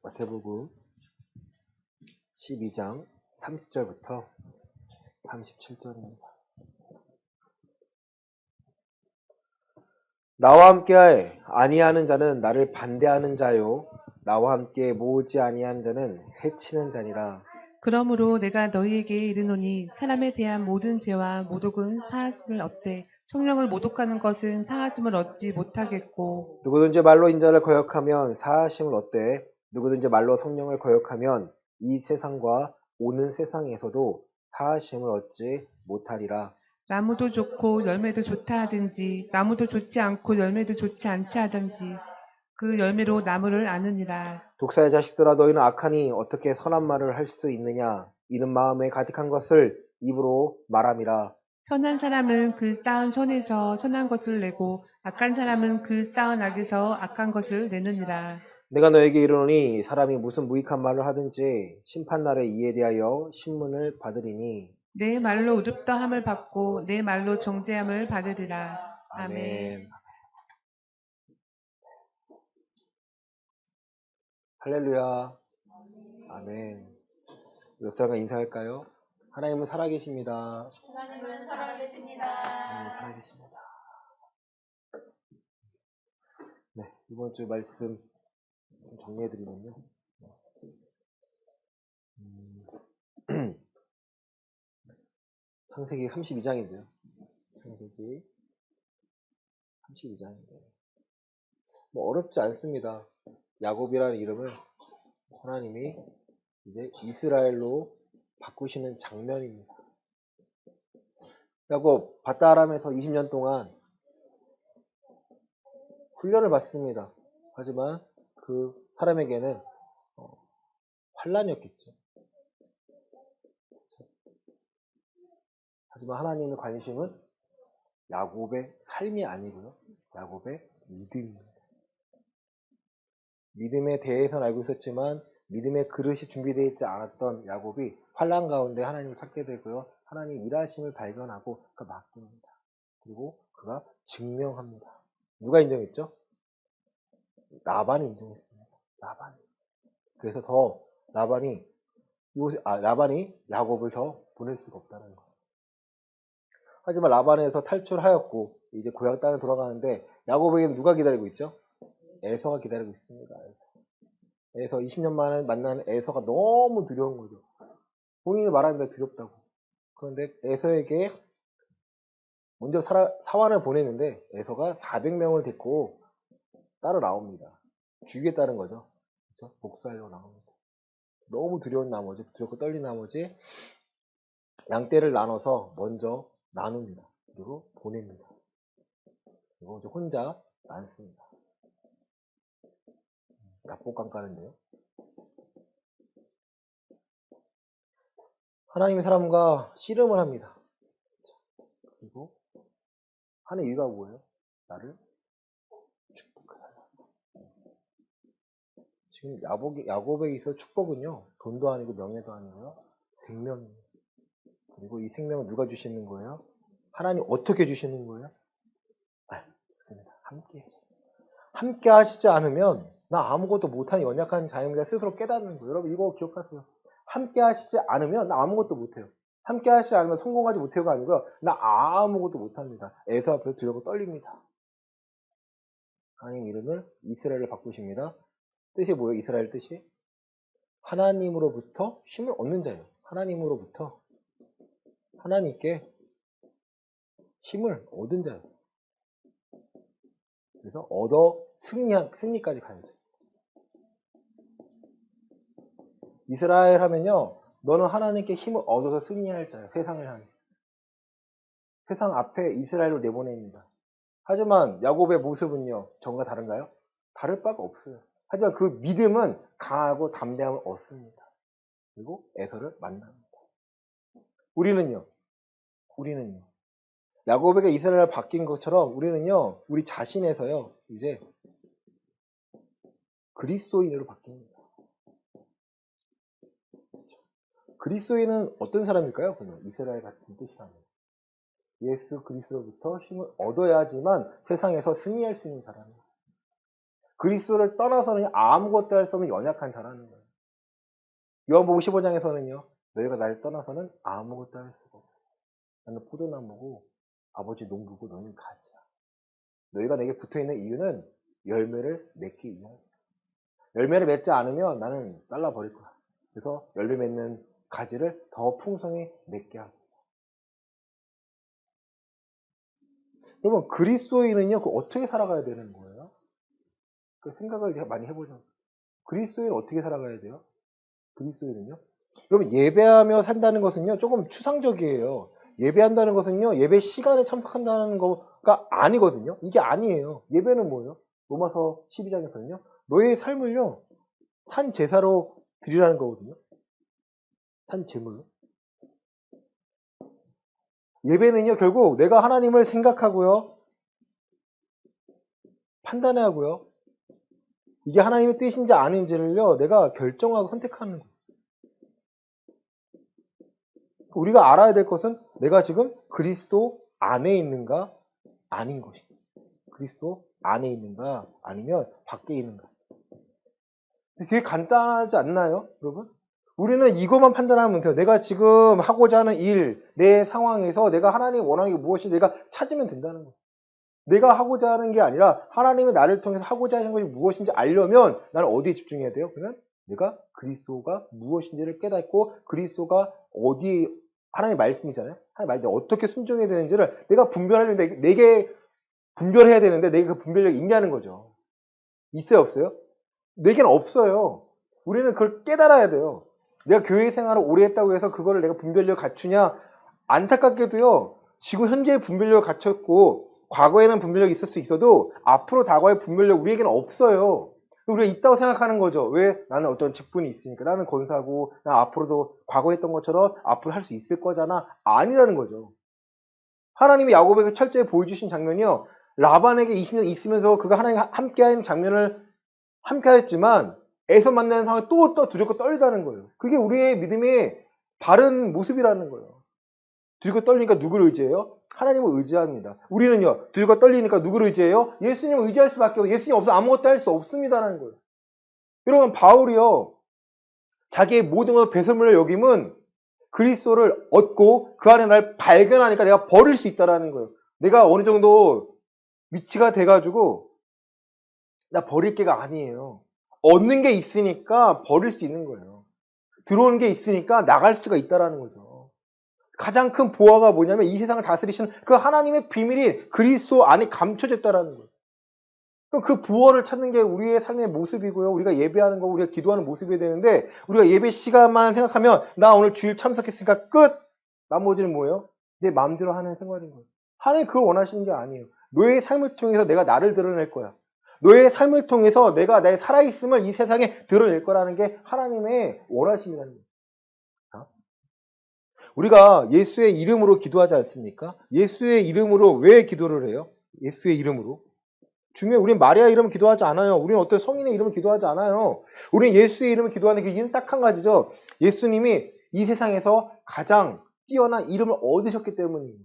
마태복음 12장 30절부터 37절입니다. 나와 함께 아니하는 자는 나를 반대하는 자요, 나와 함께 모으지 아니하는 자는 해치는 자니라. 그러므로 내가 너희에게 이르노니 사람에 대한 모든 죄와 모독은 사하심을 얻되 성령을 모독하는 것은 사하심을 얻지 못하겠고, 누구든지 말로 인자를 거역하면 사하심을 얻되 누구든지 말로 성령을 거역하면 이 세상과 오는 세상에서도 사하심을 얻지 못하리라. 나무도 좋고 열매도 좋다 하든지 나무도 좋지 않고 열매도 좋지 않지 하든지 그 열매로 나무를 아느니라. 독사의 자식들아, 너희는 악하니 어떻게 선한 말을 할 수 있느냐? 이는 마음에 가득한 것을 입으로 말함이라. 선한 사람은 그 쌓은 손에서 선한 것을 내고 악한 사람은 그 쌓은 악에서 악한 것을 내느니라. 내가 너에게 이르노니 사람이 무슨 무익한 말을 하든지 심판날에 이에 대하여 신문을 받으리니. 내 말로 의롭다함을 받고 내 말로 정죄함을 받으리라. 아멘. 아멘. 할렐루야. 아멘. 옆 사람과 인사할까요? 하나님은 살아계십니다. 하나님은 살아계십니다. 하나님은 살아계십니다. 네, 이번 주 말씀 좀 정리해드리면요. 창세기 32장인데요. 창세기 32장인데 뭐 어렵지 않습니다. 야곱이라는 이름을 하나님이 이제 이스라엘로 바꾸시는 장면입니다. 야곱 밧다람에서 20년 동안 훈련을 받습니다. 하지만 그 사람에게는 환란이었겠죠. 하지만 하나님의 관심은 야곱의 삶이 아니고요, 야곱의 믿음입니다. 믿음에 대해서는 알고 있었지만 믿음의 그릇이 준비되어 있지 않았던 야곱이 환란 가운데 하나님을 찾게 되고요, 하나님 일하심을 발견하고 그가 맡깁니다. 그리고 그가 증명합니다. 누가 인정했죠? 라반이 인정했습니다. 라반이. 그래서 더 라반이 야곱을 더 보낼 수가 없다는 거예요. 하지만 라반에서 탈출하였고 이제 고향 땅에 돌아가는데 야곱에게는 누가 기다리고 있죠? 에서가 기다리고 있습니다. 에서 20년 만에 만나는 에서가 너무 두려운 거죠. 본인이 말하는데 두렵다고. 그런데 에서에게 먼저 사환을 보냈는데 에서가 400명을 데리고 따로 나옵니다. 죽이겠다는 거죠. 그렇죠? 복수하려고 나옵니다. 너무 두려운 나머지, 두렵고 떨린 나머지 양떼를 나눠서 먼저 나눕니다. 그리고 보냅니다. 그리고 이제 혼자 남습니다. 약복강 까는데요. 하나님의 사람과 씨름을 합니다. 그리고 하는 이유가 뭐예요? 나를 축복해달라. 지금 야곱에게 있어 축복은요, 돈도 아니고 명예도 아니고요, 생명입니다. 그리고 이 생명을 누가 주시는 거예요? 하나님 어떻게 주시는 거예요? 그렇습니다. 함께 하시지 않으면 나 아무것도 못하는 연약한 자입니다. 스스로 깨닫는 거예요. 여러분 이거 기억하세요. 함께 하시지 않으면 나 아무것도 못해요. 함께 하시지 않으면 성공하지 못해요가 아니고요, 나 아무것도 못합니다. 에서 앞에서 두렵고 떨립니다. 하나님 이름을 이스라엘을 바꾸십니다. 뜻이 뭐예요? 이스라엘 뜻이? 하나님으로부터 힘을 얻는 자예요. 하나님으로부터 하나님께 힘을 얻은 자예요. 그래서 승리까지 가야죠. 이스라엘 하면요, 너는 하나님께 힘을 얻어서 승리할 자예요. 세상을 향해. 세상 앞에 이스라엘로 내보냅니다. 하지만 야곱의 모습은요, 전과 다른가요? 다를 바가 없어요. 하지만 그 믿음은 강하고 담대함을 얻습니다. 그리고 에서를 만납니다. 우리는요, 야곱에게 이스라엘을 바뀐 것처럼 우리는요, 우리 자신에서요, 이제 그리스도인으로 바뀝니다. 그리스도인은 어떤 사람일까요? 그냥 이스라엘 같은 뜻이라면 예수 그리스도로부터 힘을 얻어야지만 세상에서 승리할 수 있는 사람이에요. 그리스도를 떠나서는 아무것도 할 수 없는 연약한 자라는 거예요. 요한복음 15장에서는요. 너희가 나를 떠나서는 아무것도 할 수가 없어. 나는 포도나무고 아버지 농부고 너희는 가지야. 너희가 내게 붙어있는 이유는 열매를 맺기 위함이야. 열매를 맺지 않으면 나는 잘라버릴 거야. 그래서 열매 맺는 가지를 더 풍성히 맺게 하고. 여러분 그리스도인은요. 어떻게 살아가야 되는 거예요? 그 생각을 많이 해보죠. 그리스도인은 어떻게 살아가야 돼요? 그리스도인은요? 여러분 예배하며 산다는 것은요. 조금 추상적이에요. 예배한다는 것은요. 예배 시간에 참석한다는 거가 아니거든요. 이게 아니에요. 예배는 뭐예요? 로마서 12장에서는요. 너의 삶을요. 산 제사로 드리라는 거거든요. 산 제물로. 예배는요. 결국 내가 하나님을 생각하고요. 판단하고요. 이게 하나님의 뜻인지 아닌지를요. 내가 결정하고 선택하는 거예요. 우리가 알아야 될 것은 내가 지금 그리스도 안에 있는가 아닌 것이다. 그리스도 안에 있는가 아니면 밖에 있는가. 되게 간단하지 않나요? 여러분? 우리는 이것만 판단하면 돼요. 내가 지금 하고자 하는 일, 내 상황에서 내가 하나님이 원하는 게 무엇인지 내가 찾으면 된다는 거예요. 내가 하고자 하는 게 아니라 하나님이 나를 통해서 하고자 하는 것이 무엇인지 알려면 나는 어디에 집중해야 돼요? 그러면 내가 그리스도가 무엇인지를 깨닫고 그리스도가 어디에 하나님의 말씀이잖아요. 하나님의 말씀에 어떻게 순종해야 되는지를 내가 분별하려면 내게 분별해야 되는데 내게 그 분별력이 있냐는 거죠. 있어요, 없어요? 내게는 없어요. 우리는 그걸 깨달아야 돼요. 내가 교회 생활을 오래 했다고 해서 그거를 내가 분별력을 갖추냐? 안타깝게도요. 지금 현재의 분별력을 갖췄고 과거에는 분별력이 있을 수 있어도 앞으로 다가올 분별력 우리에게는 없어요. 우리가 있다고 생각하는 거죠. 왜? 나는 어떤 직분이 있으니까. 나는 권사고 나 앞으로도 과거에 했던 것처럼 앞으로 할 수 있을 거잖아. 아니라는 거죠. 하나님이 야곱에게 철저히 보여주신 장면이요. 라반에게 20년 있으면서 그가 하나님 함께하는 장면을 함께하였지만 에서 만나는 상황에 또 두렵고 떨다는 거예요. 그게 우리의 믿음의 바른 모습이라는 거예요. 두렵고 떨리니까 누구를 의지해요? 하나님을 의지합니다. 우리는요, 두렵고 떨리니까 누구를 의지해요? 예수님을 의지할 수밖에 없어요. 예수님 없어 아무것도 할 수 없습니다라는 거예요. 여러분, 바울이요, 자기의 모든 걸 배설물로 여김은 그리스도를 얻고 그 안에 날 발견하니까 내가 버릴 수 있다라는 거예요. 내가 어느 정도 위치가 돼가지고 나 버릴 게가 아니에요. 얻는 게 있으니까 버릴 수 있는 거예요. 들어오는 게 있으니까 나갈 수가 있다라는 거죠. 가장 큰 보화가 뭐냐면 이 세상을 다스리시는 그 하나님의 비밀이 그리스도 안에 감춰졌다라는 거예요. 그럼 그 부활을 찾는 게 우리의 삶의 모습이고요. 우리가 예배하는 거, 우리가 기도하는 모습이 되는데 우리가 예배 시간만 생각하면 나 오늘 주일 참석했으니까 끝! 나머지는 뭐예요? 내 마음대로 하는 생활인 거예요. 하나님 그걸 원하시는 게 아니에요. 너의 삶을 통해서 내가 나를 드러낼 거야. 너의 삶을 통해서 내가 나의 살아있음을 이 세상에 드러낼 거라는 게 하나님의 원하심이라는 거예요. 우리가 예수의 이름으로 기도하지 않습니까? 예수의 이름으로 왜 기도를 해요? 예수의 이름으로. 우리는 마리아 이름을 기도하지 않아요. 우리는 어떤 성인의 이름을 기도하지 않아요. 우리는 예수의 이름을 기도하는 그 이유는 딱 한 가지죠. 예수님이 이 세상에서 가장 뛰어난 이름을 얻으셨기 때문이에요.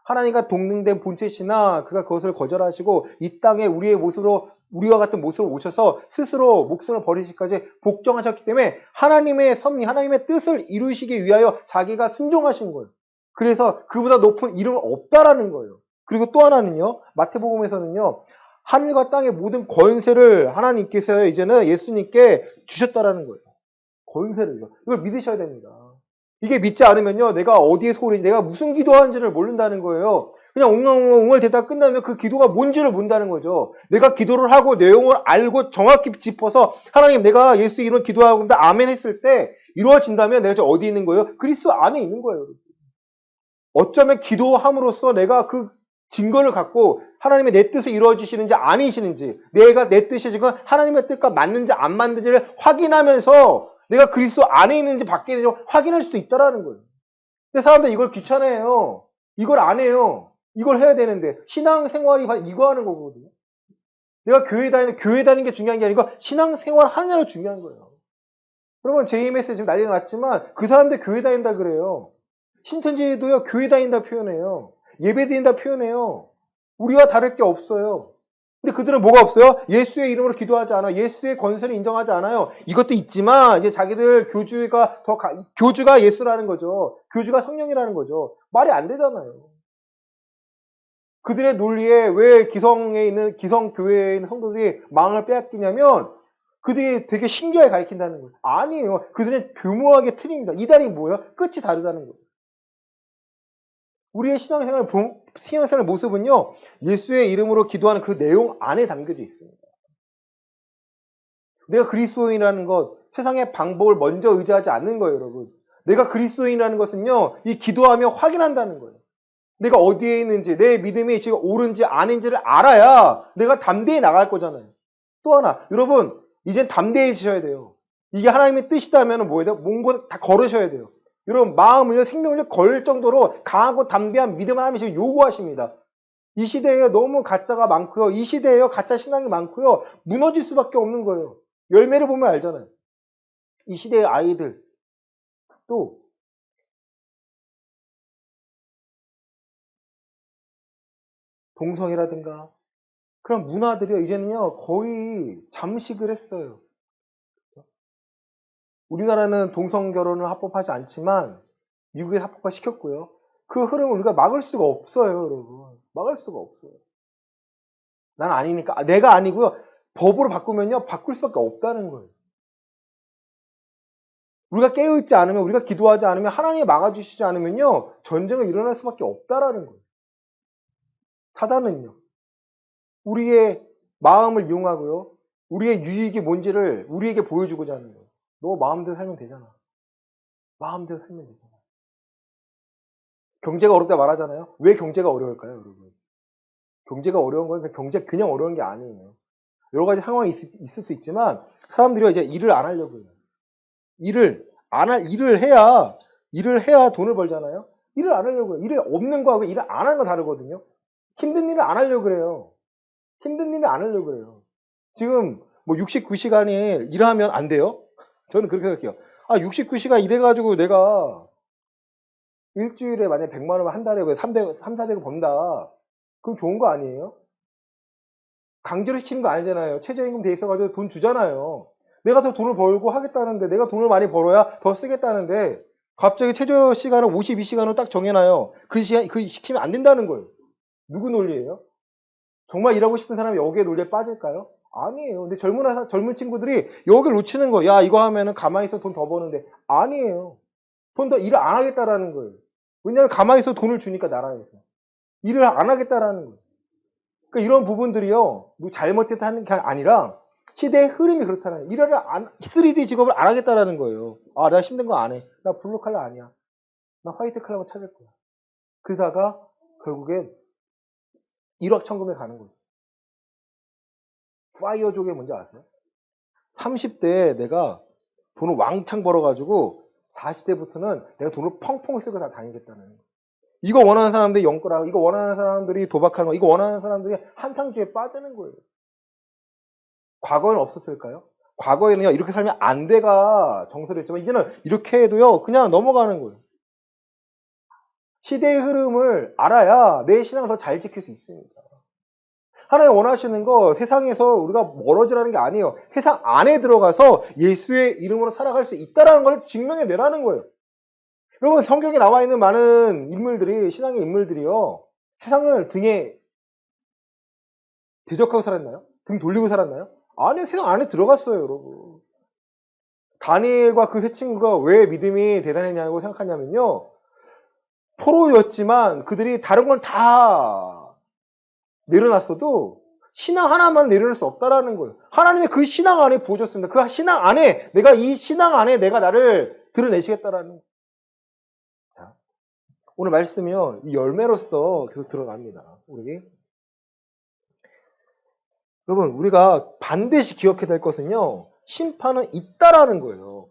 하나님과 동등된 본체시나 그가 그것을 거절하시고 이 땅에 우리와 같은 모습으로 오셔서 스스로 목숨을 버리시기까지 복종하셨기 때문에 하나님의 섭리, 하나님의 뜻을 이루시기 위하여 자기가 순종하신 거예요. 그래서 그보다 높은 이름은 없다라는 거예요. 그리고 또 하나는요, 마태복음에서는요, 하늘과 땅의 모든 권세를 하나님께서 이제는 예수님께 주셨다라는 거예요. 권세를요. 이걸 믿으셔야 됩니다. 이게 믿지 않으면요, 내가 어디에 소홀히, 내가 무슨 기도하는지를 모른다는 거예요. 그냥 웅얼웅얼 대다 끝나면 그 기도가 뭔지를 모른다는 거죠. 내가 기도를 하고 내용을 알고 정확히 짚어서 하나님 내가 예수 이런 기도하고 아멘 했을 때 이루어진다면 내가 어디 있는 거예요? 그리스도 안에 있는 거예요. 어쩌면 기도함으로써 내가 그 증거를 갖고 하나님의 내 뜻을 이루어지시는지 아니시는지 내가 내 뜻이 지금 하나님의 뜻과 맞는지 안 맞는지를 확인하면서 내가 그리스도 안에 있는지 밖에 있는지 확인할 수도 있다라는 거예요. 근데 사람들 이걸 귀찮아해요. 이걸 안 해요. 이걸 해야 되는데 신앙생활이 이거 하는 거거든요. 내가 교회 다니는 게 중요한 게 아니고 신앙생활 하느냐가 중요한 거예요. 여러분 JMS 지금 난리가 났지만 그 사람들 교회 다닌다 그래요. 신천지도요 교회 다닌다 표현해요. 예배 드린다 표현해요. 우리와 다를 게 없어요. 근데 그들은 뭐가 없어요? 예수의 이름으로 기도하지 않아. 예수의 권세를 인정하지 않아요. 이것도 있지만 이제 자기들 교주가 예수라는 거죠. 교주가 성령이라는 거죠. 말이 안 되잖아요. 그들의 논리에 왜 기성교회에 있는 성도들이 마음을 빼앗기냐면 그들이 되게 신기하게 가르친다는 거예요. 아니에요. 그들은 교묘하게 틀립니다. 이달이 뭐예요? 끝이 다르다는 거예요. 우리의 신앙생활 모습은요, 예수의 이름으로 기도하는 그 내용 안에 담겨져 있습니다. 내가 그리스도인이라는 것, 세상의 방법을 먼저 의지하지 않는 거예요, 여러분. 내가 그리스도인이라는 것은요, 이 기도하며 확인한다는 거예요. 내가 어디에 있는지, 내 믿음이 지금 옳은지 아닌지를 알아야 내가 담대히 나갈 거잖아요. 또 하나, 여러분, 이젠 담대해지셔야 돼요. 이게 하나님의 뜻이다면 뭐예요? 뭔가 다 걸으셔야 돼요. 여러분, 마음을요, 생명을요, 걸 정도로 강하고 담대한 믿음을 하나님이 지금 요구하십니다. 이 시대에 너무 가짜가 많고요. 이 시대에 가짜 신앙이 많고요. 무너질 수밖에 없는 거예요. 열매를 보면 알잖아요. 이 시대의 아이들, 또, 동성이라든가, 그런 문화들이요, 이제는요, 거의 잠식을 했어요. 우리나라는 동성 결혼을 합법하지 않지만, 미국에 합법화 시켰고요. 그 흐름을 우리가 막을 수가 없어요, 여러분. 막을 수가 없어요. 난 아니니까. 내가 아니고요. 법으로 바꾸면요, 바꿀 수밖에 없다는 거예요. 우리가 깨어있지 않으면, 우리가 기도하지 않으면, 하나님이 막아주시지 않으면요, 전쟁은 일어날 수밖에 없다라는 거예요. 사단은요, 우리의 마음을 이용하고요, 우리의 유익이 뭔지를 우리에게 보여주고자 하는 거예요. 너 마음대로 살면 되잖아. 마음대로 살면 되잖아. 경제가 어렵다 말하잖아요. 왜 경제가 어려울까요, 여러분? 경제가 어려운 건 그냥 어려운 게 아니에요. 여러 가지 상황이 있을 수 있지만, 사람들이 이제 일을 안 하려고 해요. 일을 해야 돈을 벌잖아요. 일을 안 하려고 해요. 일을 없는 거하고 일을 안 하는 거 다르거든요. 힘든 일을 안 하려고 그래요. 힘든 일을 안 하려고 그래요. 지금 뭐 69시간에 일하면 안 돼요? 저는 그렇게 생각해요. 69시간 일해가지고 내가 일주일에 만약에 100만 원, 한 달에 왜 400원 번다. 그럼 좋은 거 아니에요? 강제로 시키는 거 아니잖아요. 최저임금 돼 있어가지고 돈 주잖아요. 내가 더 돈을 벌고 하겠다는데, 내가 돈을 많이 벌어야 더 쓰겠다는데, 갑자기 최저 시간을 52시간으로 딱 정해놔요. 그 시키면 안 된다는 거예요. 누구 논리예요? 정말 일하고 싶은 사람이 여기에 논리에 빠질까요? 아니에요. 근데 젊은 친구들이 여기를 놓치는 거예요. 야, 이거 하면은 가만히 있어 돈 더 버는데. 아니에요. 돈 더 일을 안 하겠다라는 거예요. 왜냐하면 가만히 있어 돈을 주니까 나라에서. 일을 안 하겠다라는 거예요. 그러니까 이런 부분들이요, 뭐 잘못했다는 게 아니라 시대의 흐름이 그렇다는 거예요. 3D 직업을 안 하겠다라는 거예요. 내가 힘든 거 안 해. 나 블루 칼라 아니야. 나 화이트 칼라만 찾을 거야. 그러다가 결국엔 일확천금에 가는 거예요. 파이어족이 뭔지 아세요? 30대에 내가 돈을 왕창 벌어가지고 40대부터는 내가 돈을 펑펑 쓰고 다 다니겠다는 거예요. 이거 원하는 사람들이 영끌하고, 이거 원하는 사람들이 도박하는 거, 이거 원하는 사람들이 한탕주에 빠지는 거예요. 과거에는 없었을까요? 과거에는요, 이렇게 살면 안 돼가 정설이었지만, 이제는 이렇게 해도요, 그냥 넘어가는 거예요. 시대의 흐름을 알아야 내 신앙을 더 잘 지킬 수 있습니다. 하나님 원하시는 거 세상에서 우리가 멀어지라는 게 아니에요. 세상 안에 들어가서 예수의 이름으로 살아갈 수 있다는 걸 증명해 내라는 거예요. 여러분, 성경에 나와 있는 많은 신앙의 인물들이요, 세상을 등에 대적하고 살았나요? 등 돌리고 살았나요? 아니, 세상 안에 들어갔어요, 여러분. 다니엘과 그 세 친구가 왜 믿음이 대단했냐고 생각하냐면요, 포로였지만 그들이 다른 걸 다 내려놨어도 신앙 하나만 내려놓을 수 없다라는 거예요. 하나님의 그 신앙 안에 부어줬습니다. 그 신앙 안에 이 신앙 안에 내가 나를 드러내시겠다라는 거예요. 자, 오늘 말씀이요, 이 열매로서 계속 들어갑니다. 여러분, 우리가 반드시 기억해야 될 것은요, 심판은 있다라는 거예요.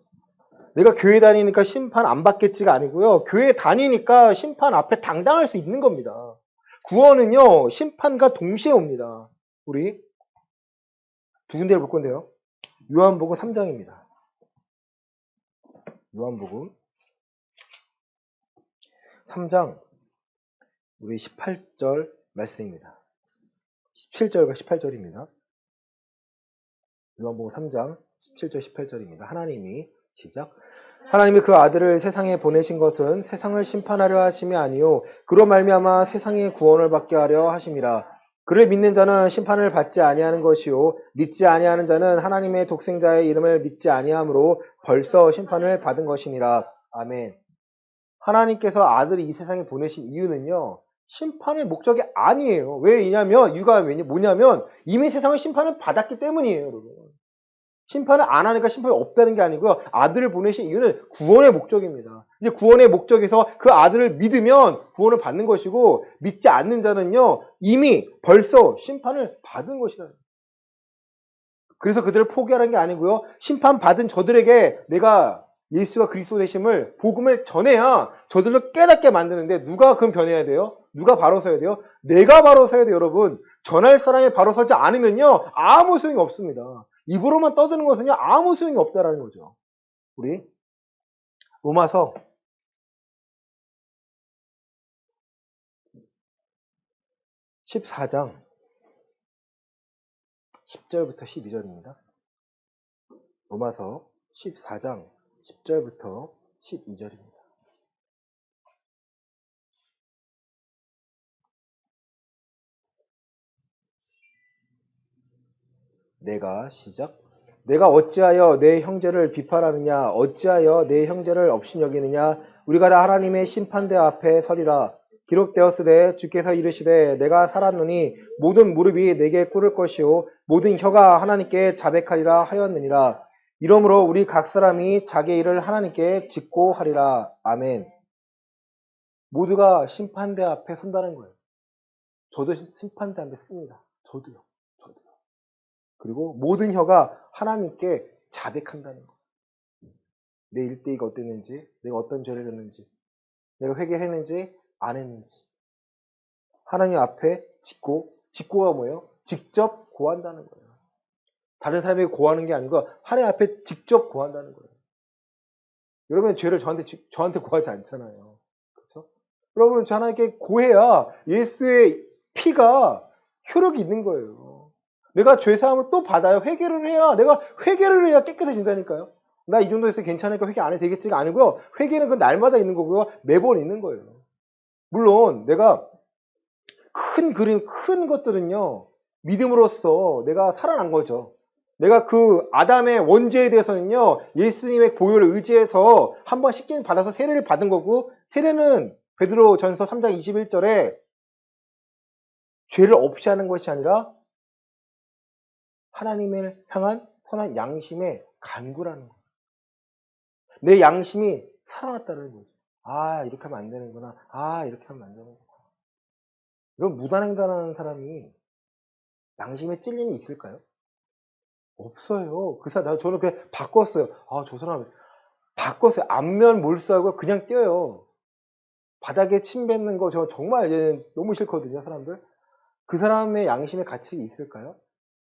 내가 교회 다니니까 심판 안 받겠지가 아니고요, 교회 다니니까 심판 앞에 당당할 수 있는 겁니다. 구원은요, 심판과 동시에 옵니다. 우리 두 군데를 볼 건데요. 요한복음 3장입니다. 요한복음 3장 우리 18절 말씀입니다. 17절과 18절입니다. 요한복음 3장 17절 18절입니다. 하나님이 시작. 하나님이 그 아들을 세상에 보내신 것은 세상을 심판하려 하심이 아니요 그로 말미암아 세상의 구원을 받게 하려 하심이라. 그를 믿는 자는 심판을 받지 아니하는 것이요 믿지 아니하는 자는 하나님의 독생자의 이름을 믿지 아니함으로 벌써 심판을 받은 것이니라. 아멘. 하나님께서 아들을 이 세상에 보내신 이유는요, 심판의 목적이 아니에요. 왜냐면, 이유가 뭐냐면, 이미 세상은 심판을 받았기 때문이에요, 여러분. 심판을 안 하니까 심판이 없다는 게 아니고요, 아들을 보내신 이유는 구원의 목적입니다. 이제 구원의 목적에서 그 아들을 믿으면 구원을 받는 것이고, 믿지 않는 자는요, 이미 벌써 심판을 받은 것이다. 그래서 그들을 포기하라는 게 아니고요, 심판받은 저들에게 내가 예수가 그리스도 되심을 복음을 전해야 저들로 깨닫게 만드는데 누가 그럼 변해야 돼요? 누가 바로 서야 돼요? 내가 바로 서야 돼요, 여러분. 전할 사람이 바로 서지 않으면요 아무 소용이 없습니다. 입으로만 떠드는 것은요 아무 소용이 없다라는 거죠. 우리 로마서 14장 10절부터 12절입니다. 로마서 14장 10절부터 12절입니다. 내가 어찌하여 내 형제를 비판하느냐 어찌하여 내 형제를 업신여기느냐 우리가 다 하나님의 심판대 앞에 서리라. 기록되었으되 주께서 이르시되 내가 살았노니 모든 무릎이 내게 꿇을 것이요 모든 혀가 하나님께 자백하리라 하였느니라. 이러므로 우리 각 사람이 자기 일을 하나님께 짓고 하리라. 아멘. 모두가 심판대 앞에 선다는 거예요. 저도 심판대 앞에 씁니다. 저도요. 그리고 모든 혀가 하나님께 자백한다는 거. 내 일대기가 어땠는지, 내가 어떤 죄를 했는지, 내가 회개했는지 안 했는지. 하나님 앞에 직고가 뭐예요? 직접 고한다는 거예요. 다른 사람에게 고하는 게 아니고 하나님 앞에 직접 고한다는 거예요. 여러분 죄를 저한테 고하지 않잖아요. 그렇죠? 여러분 저 하나님께 고해야 예수의 피가 효력이 있는 거예요. 내가 죄사함을 또 받아요. 내가 회개를 해야 깨끗해진다니까요. 나 이 정도 해서 괜찮으니까 회개 안 해도 되겠지가 아니고요. 회개는 그 날마다 있는 거고요. 매번 있는 거예요. 물론 내가 큰 그림, 큰 것들은요. 믿음으로써 내가 살아난 거죠. 내가 그 아담의 원죄에 대해서는요. 예수님의 보혈을 의지해서 한번 씻김 받아서 세례를 받은 거고 세례는 베드로전서 3장 21절에 죄를 없이 하는 것이 아니라 하나님을 향한 선한 양심의 간구라는 거예요. 내 양심이 살아났다는 거죠. 아, 이렇게 하면 안 되는구나. 아, 이렇게 하면 안 되는구나. 이런 무단횡단하는 사람이 양심에 찔림이 있을까요? 없어요. 그래서 저는 그냥 바꿨어요. 아, 저 사람 바꿨어요. 안면 몰수하고 그냥 뛰어요. 바닥에 침 뱉는 거 저 정말 너무 싫거든요, 사람들. 그 사람의 양심의 가책이 있을까요?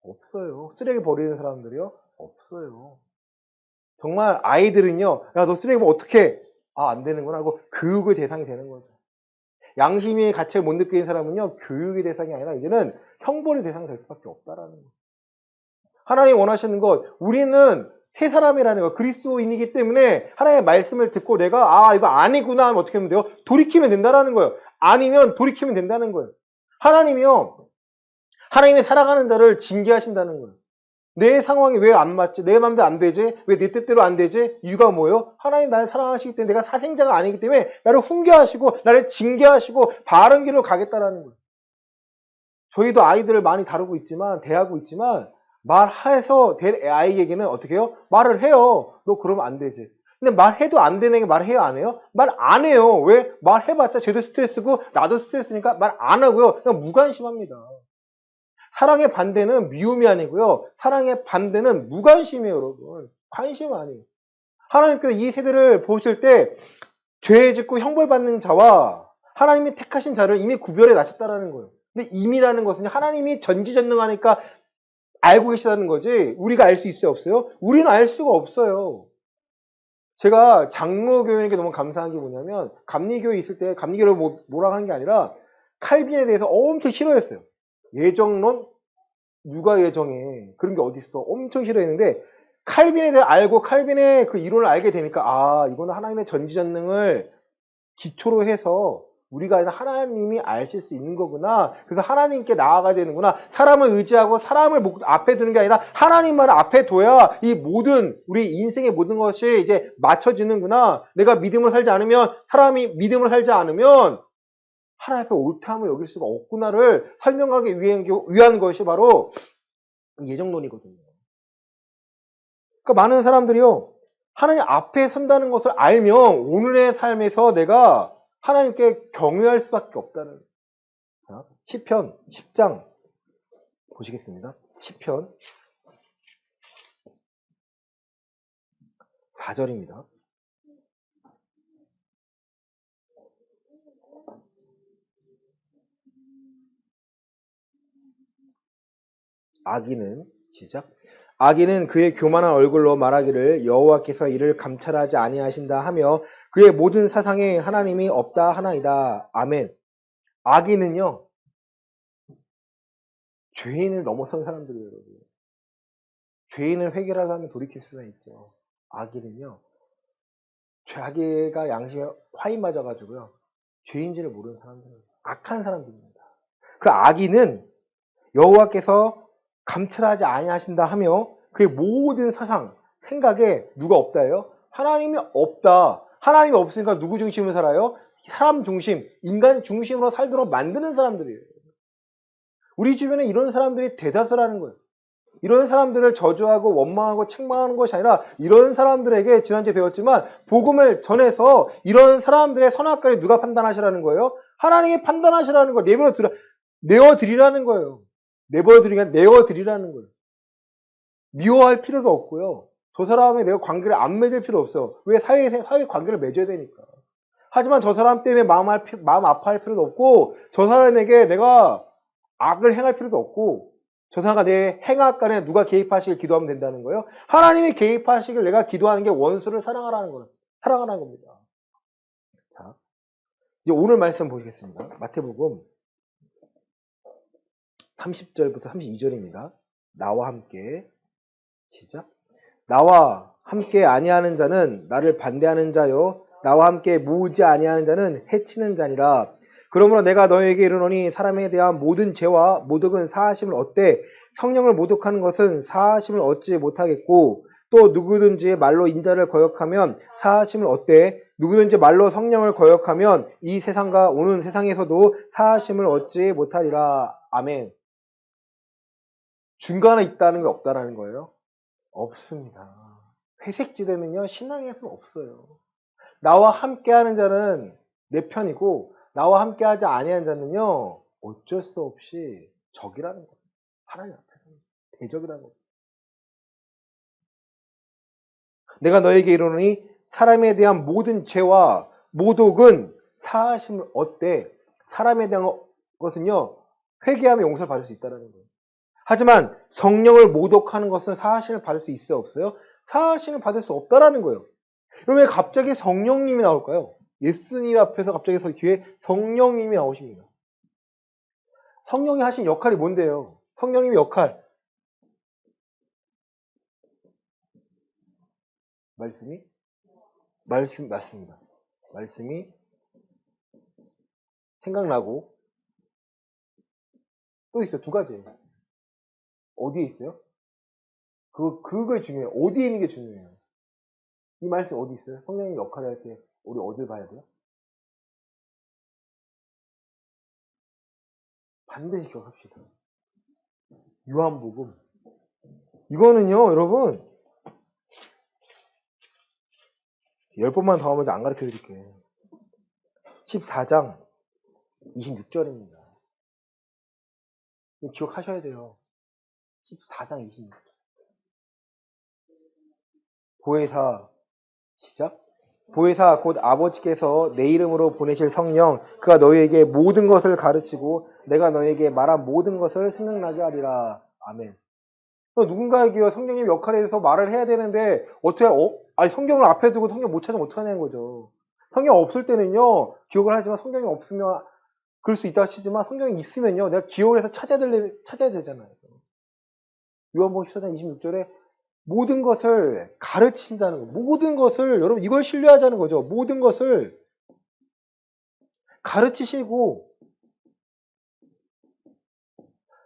없어요. 쓰레기 버리는 사람들이요? 없어요. 정말 아이들은요, 야, 너 쓰레기 보면 어떡해? 아, 안 되는구나 하고 교육의 대상이 되는 거죠. 양심의 가책을 못 느끼는 사람은요, 교육의 대상이 아니라 이제는 형벌의 대상이 될 수밖에 없다라는 거예요. 하나님이 원하시는 것, 우리는 새 사람이라는 거, 그리스도인이기 때문에 하나님의 말씀을 듣고 내가 이거 아니구나 하면 어떻게 하면 돼요? 돌이키면 된다라는 거예요. 아니면 돌이키면 된다는 거예요. 하나님이요, 하나님이 사랑하는 자를 징계하신다는 거예요. 내 상황이 왜 안 맞지? 내 마음대로 안 되지? 왜 내 뜻대로 안 되지? 이유가 뭐예요? 하나님 나를 사랑하시기 때문에 내가 사생자가 아니기 때문에 나를 훈계하시고 나를 징계하시고 바른 길로 가겠다라는 거예요. 저희도 아이들을 많이 다루고 있지만 대하고 있지만 말해서 될 아이에게는 어떻게 해요? 말을 해요. 너 그러면 안 되지. 근데 말해도 안 되는 게 말해요 안 해요? 말 안 해요. 왜? 말해봤자 쟤도 스트레스고 나도 스트레스니까 말 안 하고요. 그냥 무관심합니다. 사랑의 반대는 미움이 아니고요. 사랑의 반대는 무관심이에요, 여러분. 관심 아니에요. 하나님께서 이 세대를 보실 때 죄 짓고 형벌받는 자와 하나님이 택하신 자를 이미 구별해 놨었다라는 거예요. 근데 이미라는 것은 하나님이 전지전능하니까 알고 계시다는 거지 우리가 알 수 있어요, 없어요? 우리는 알 수가 없어요. 제가 장로교회에게 너무 감사한 게 뭐냐면 감리교회 있을 때 감리교를 뭐라 하는 게 아니라 칼빈에 대해서 엄청 싫어했어요. 예정론, 누가 예정해. 그런 게 어딨어. 엄청 싫어했는데 칼빈에 대해 알고 칼빈의 그 이론을 알게 되니까 아 이거는 하나님의 전지전능을 기초로 해서 우리가 아니라 하나님이 아실 수 있는 거구나. 그래서 하나님께 나아가야 되는구나. 사람을 의지하고 사람을 앞에 두는 게 아니라 하나님만을 앞에 둬야 이 모든 우리 인생의 모든 것이 이제 맞춰지는구나. 내가 믿음을 살지 않으면 사람이 믿음을 살지 않으면 하나님 앞에 옳다함을 여길 수가 없구나를 설명하기 위한 것이 바로 예정론이거든요. 그러니까 많은 사람들이요. 하나님 앞에 선다는 것을 알면 오늘의 삶에서 내가 하나님께 경외할 수밖에 없다는 거예요. 시편 10장 보시겠습니다. 시편 4절입니다. 악인은 시작. 악인은 그의 교만한 얼굴로 말하기를 여호와께서 이를 감찰하지 아니하신다 하며 그의 모든 사상에 하나님이 없다 하나이다. 아멘. 악인은요. 죄인을 넘어선 사람들이에요. 여러분. 죄인을 회개라고 하면 돌이킬 수가 있죠. 악인은요. 자기가 양심에 화인 맞아가지고요. 죄인지를 모르는 사람들은 악한 사람들입니다. 그 악인은 여호와께서 감찰하지 아니하신다 하며 그의 모든 사상, 생각에 누가 없다예요? 하나님이 없다. 하나님이 없으니까 누구 중심으로 살아요? 사람 중심, 인간 중심으로 살도록 만드는 사람들이에요. 우리 주변에 이런 사람들이 대다수라는 거예요. 이런 사람들을 저주하고 원망하고 책망하는 것이 아니라 이런 사람들에게 지난주에 배웠지만 복음을 전해서 이런 사람들의 선악과를 누가 판단하시라는 거예요? 하나님이 판단하시라는 거예요. 내어드리라는 거예요. 내어드리라는 거예요. 미워할 필요도 없고요. 저 사람에 내가 관계를 안 맺을 필요 없어요. 왜 사회 관계를 맺어야 되니까. 하지만 저 사람 때문에 마음 아파할 필요도 없고 저 사람에게 내가 악을 행할 필요도 없고 저 사람과 내 행악간에 누가 개입하시길 기도하면 된다는 거예요. 하나님이 개입하시길 내가 기도하는 게 원수를 사랑하라는 거예요. 사랑하라는 겁니다. 자, 이제 오늘 말씀 보시겠습니다. 마태복음 30절부터 32절입니다. 나와 함께 시작. 나와 함께 아니하는 자는 나를 반대하는 자요 나와 함께 모으지 아니하는 자는 해치는 자니라. 그러므로 내가 너에게 이르노니 사람에 대한 모든 죄와 모독은 사하심을 얻되 성령을 모독하는 것은 사하심을 얻지 못하겠고 또 누구든지 말로 인자를 거역하면 사하심을 얻되 누구든지 말로 성령을 거역하면 이 세상과 오는 세상에서도 사하심을 얻지 못하리라. 아멘. 중간에 있다는 게 없다라는 거예요. 없습니다. 회색지대는요, 신앙에서는 없어요. 나와 함께하는 자는 내 편이고, 나와 함께하지 아니하는 자는요, 어쩔 수 없이 적이라는 거예요. 하나님 앞에서 대적이라는 거예요. 내가 너에게 이르노니 사람에 대한 모든 죄와 모독은 사하심을 얻되 사람에 대한 것은요, 회개하면 용서를 받을 수 있다는 거예요. 하지만 성령을 모독하는 것은 사하심을 받을 수 있어요? 없어요? 사하심을 받을 수 없다라는 거예요. 그럼 왜 갑자기 성령님이 나올까요? 예수님 앞에서 갑자기 서 뒤에 성령님이 나오십니다. 성령이 하신 역할이 뭔데요? 성령님의 역할. 말씀 맞습니다. 말씀이 생각나고 또 있어요. 두 가지예요. 어디에 있어요? 그거에 중요해요. 어디에 있는 게 중요해요. 이 말씀 어디 있어요? 성령님 역할을 할 때 우리 어딜 봐야 돼요? 반드시 기억합시다. 요한복음. 이거는요, 여러분 10번만 더 하면 안 가르쳐 드릴게요. 14장 26절입니다. 기억하셔야 돼요. 14장 26절. 보혜사 시작. 보혜사 곧 아버지께서 내 이름으로 보내실 성령 그가 너희에게 모든 것을 가르치고 내가 너희에게 말한 모든 것을 생각나게 하리라. 아멘. 누군가에게 성령님 역할에 대해서 말을 해야 되는데 어떻게 성경을 앞에 두고 성경 못 찾으면 어떡하냐는 거죠. 성경 없을 때는요 기억을 하지만 성경이 없으면 그럴 수 있다 하시지만 성경이 있으면요 내가 기억을 해서 찾아야 되잖아요. 요한복음 14장 26절에 모든 것을 가르치신다는 거. 모든 것을, 여러분 이걸 신뢰하자는 거죠. 모든 것을 가르치시고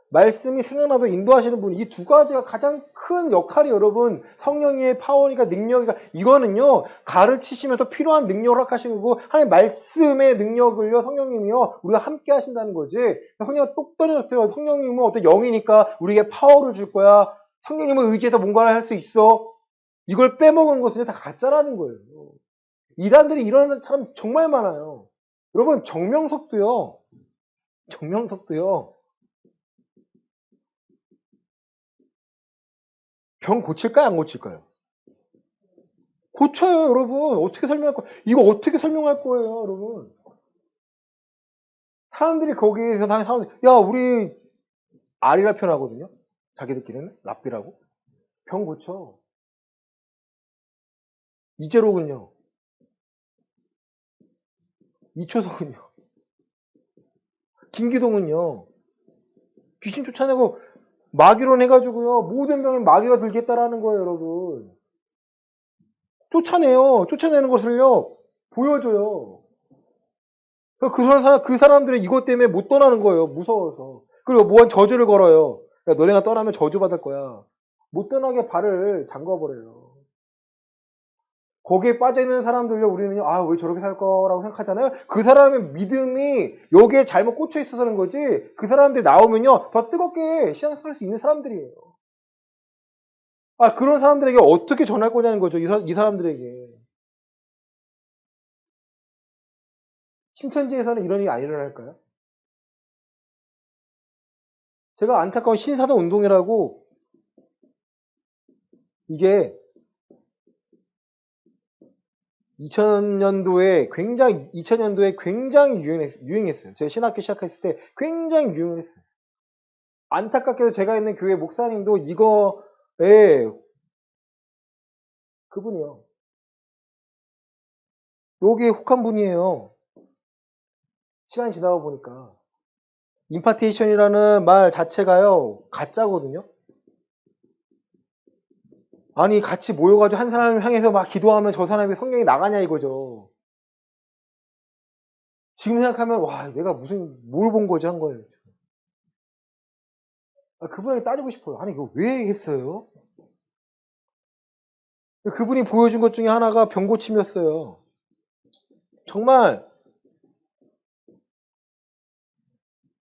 말씀이 생각나도 인도하시는 분, 이 두 가지가 가장 큰 역할이 여러분 성령의 파워니까 능력이니까 이거는요 가르치시면서 필요한 능력을 허락하시는 거고 하나님 말씀의 능력을요 성령님이요 우리가 함께 하신다는 거지. 성령이 똑 떨어졌어요. 성령님은 어떤 영이니까 우리에게 파워를 줄 거야. 성령님을 의지해서 뭔가를 할 수 있어. 이걸 빼먹은 것은 다 가짜라는 거예요. 이단들이 이러는 사람 정말 많아요. 여러분 정명석도요. 병 고칠까요? 안 고칠까요? 고쳐요, 여러분. 어떻게 설명할 거예요? 이거 어떻게 설명할 거예요, 여러분? 사람들이 거기에서 다니는 사람들, 야, 우리 R이라 표현하거든요. 자기들끼리는 랍비라고. 병 고쳐. 이재록은요. 이초석은요. 김기동은요. 귀신 쫓아내고 마귀론 해가지고요. 모든 병에 마귀가 들겠다라는 거예요, 여러분. 쫓아내요. 쫓아내는 것을요. 보여줘요. 그 사람들은 이것 때문에 못 떠나는 거예요. 무서워서. 그리고 뭐한 저주를 걸어요. 야, 너네가 떠나면 저주받을 거야. 못 떠나게 발을 잠궈버려요. 거기에 빠져있는 사람들요, 우리는요, 아, 왜 저렇게 살 거라고 생각하잖아요? 그 사람의 믿음이 여기에 잘못 꽂혀 있어서는 거지, 그 사람들이 나오면요, 더 뜨겁게 신앙생활할 수 있는 사람들이에요. 아, 그런 사람들에게 어떻게 전할 거냐는 거죠, 이 사람들에게. 신천지에서는 이런 일이 안 일어날까요? 제가 안타까운 신사도 운동이라고, 이게 2000년도에 굉장히 유행했어요. 제가 신학교 시작했을 때 굉장히 유행했어요. 안타깝게도 제가 있는 교회 목사님도 이거에 그분이요. 여기에 혹한 분이에요. 시간이 지나고 보니까. 임파테이션이라는 말 자체가요, 가짜거든요. 아니, 같이 모여가지고 한 사람을 향해서 막 기도하면 저 사람이 성령이 나가냐 이거죠. 지금 생각하면, 와, 내가 뭘 본 거지 한 거예요. 그분에게 따지고 싶어요. 아니, 이거 왜 했어요? 그분이 보여준 것 중에 하나가 병고침이었어요. 정말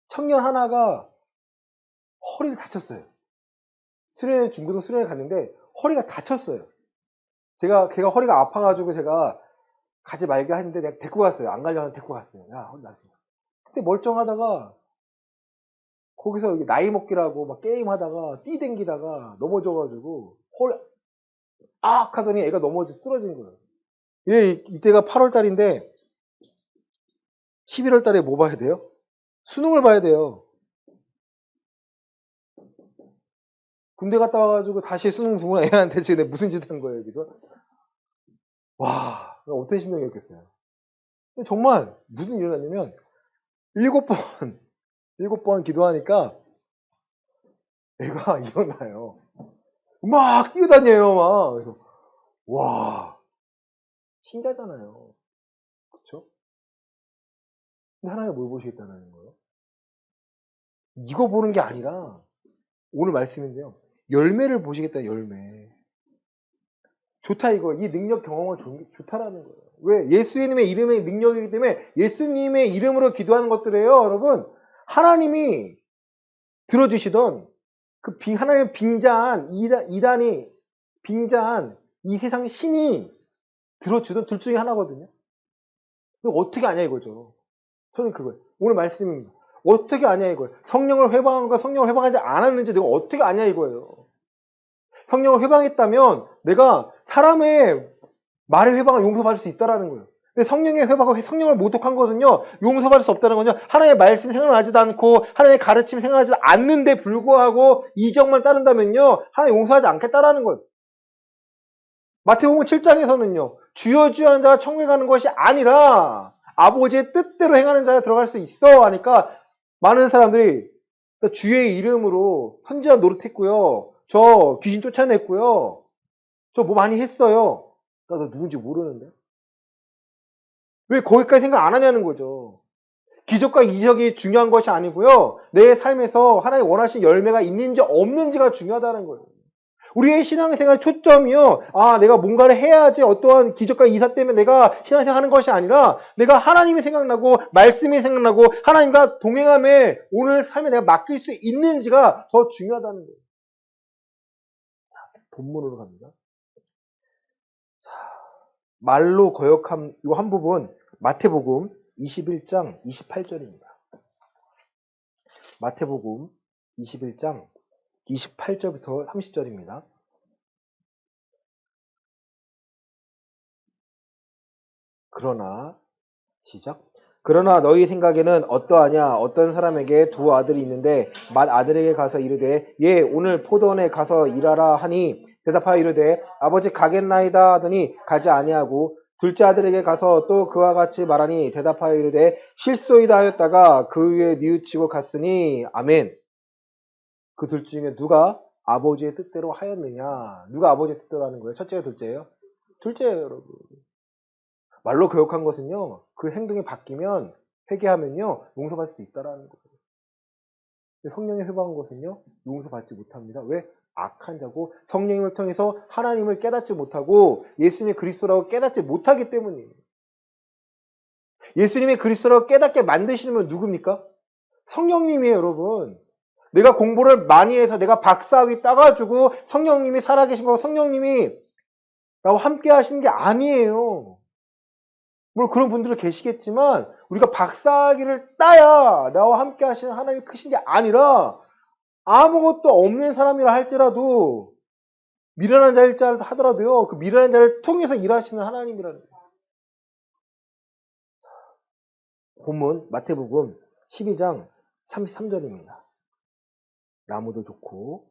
청년 하나가 허리를 다쳤어요. 중고등 수련회 갔는데 허리가 다쳤어요. 걔가 허리가 아파가지고 제가 가지 말게 했는데 내가 데리고 갔어요. 안 가려고 데리고 갔어요. 야, 허리 났어. 근데 멀쩡하다가 거기서 나이 먹기라고 막 게임하다가 뛰댕기다가 넘어져가지고 악 하더니 애가 넘어져 쓰러진 거예요. 이때가 8월 달인데 11월 달에 뭐 봐야 돼요? 수능을 봐야 돼요. 군대 갔다 와가지고 다시 수능 보는 애한테 지금 무슨 짓 한 거예요, 여기서? 와, 어떤 심정이었겠어요. 정말 무슨 일이 일어났냐면 7번 기도하니까 애가 일어나요. 막 뛰어다녀요, 막. 그래서 와, 신기하잖아요. 그쵸? 근데 하나님 뭘 보시겠다는 거예요? 이거 보는 게 아니라 오늘 말씀인데요. 열매를 보시겠다, 열매. 좋다 이거. 이 능력 경험은 좋다라는 거예요. 왜? 예수님의 이름의 능력이기 때문에 예수님의 이름으로 기도하는 것들이에요, 여러분. 하나님이 들어주시던 하나님의 빙자한 이단이 빙자한 이 세상 신이 들어주던 둘 중에 하나거든요. 어떻게 아냐 이거죠. 저는 그거예요. 오늘 말씀입니다. 어떻게 아냐 이거예요. 성령을 회방한가 성령을 회방하지 않았는지 내가 어떻게 아냐 이거예요. 성령을 회방했다면 내가 사람의 말의 회방을 용서받을 수 있다라는 거예요. 근데 성령의 회방을 성령을 모독한 것은요 용서받을 수 없다는 건요 하나님의 말씀이 생각나지도 않고 하나님의 가르침이 생각나지 않는데 불구하고 이적만 따른다면요 하나님 용서하지 않겠다라는 거예요. 마태복음 7장에서는요 주여 주여 하는 자가 천국에 가는 것이 아니라 아버지의 뜻대로 행하는 자가 들어갈 수 있어 하니까 많은 사람들이 주의 이름으로 선지자 노릇했고요 저 귀신 쫓아냈고요. 저 뭐 많이 했어요. 나도 누군지 모르는데. 왜 거기까지 생각 안 하냐는 거죠. 기적과 이적이 중요한 것이 아니고요. 내 삶에서 하나님 원하신 열매가 있는지 없는지가 중요하다는 거예요. 우리의 신앙생활 초점이요. 아, 내가 뭔가를 해야지 어떠한 기적과 이사 때문에 내가 신앙생활 하는 것이 아니라 내가 하나님이 생각나고 말씀이 생각나고 하나님과 동행함에 오늘 삶에 내가 맡길 수 있는지가 더 중요하다는 거예요. 본문으로 갑니다. 말로 거역함, 이 한 부분 마태복음 21장 28절입니다. 마태복음 21장 28절부터 30절입니다. 그러나 시작. 그러나 너희 생각에는 어떠하냐? 어떤 사람에게 두 아들이 있는데 맏 아들에게 가서 이르되 예 오늘 포도원에 가서 일하라 하니 대답하여 이르되 아버지 가겠나이다 하더니 가지 아니하고 둘째 아들에게 가서 또 그와 같이 말하니 대답하여 이르되 실소이다 하였다가 그 위에 뉘우치고 갔으니 아멘. 그 둘 중에 누가 아버지의 뜻대로 하였느냐? 누가 아버지의 뜻대로 하는 거예요? 첫째예요, 둘째예요? 둘째예요, 여러분. 말로 교육한 것은요, 그 행동이 바뀌면, 회개하면요, 용서받을 수 있다라는 거예요. 근데 성령의 회방한 것은요, 용서받지 못합니다. 왜? 악한 자고, 성령님을 통해서 하나님을 깨닫지 못하고, 예수님의 그리스도라고 깨닫지 못하기 때문이에요. 예수님의 그리스도라고 깨닫게 만드시는 분 누굽니까? 성령님이에요, 여러분. 내가 공부를 많이 해서 내가 박사학위 따가지고 성령님이 살아계신 거고 성령님이 나와 함께 하시는 게 아니에요. 물론 그런 분들은 계시겠지만 우리가 박사학위를 따야 나와 함께 하시는 하나님이 크신 게 아니라 아무것도 없는 사람이라 할지라도 미련한 자일지 하더라도요. 그 미련한 자를 통해서 일하시는 하나님이라는 거예요. 본문 마태복음 12장 33절입니다. 나무도 좋고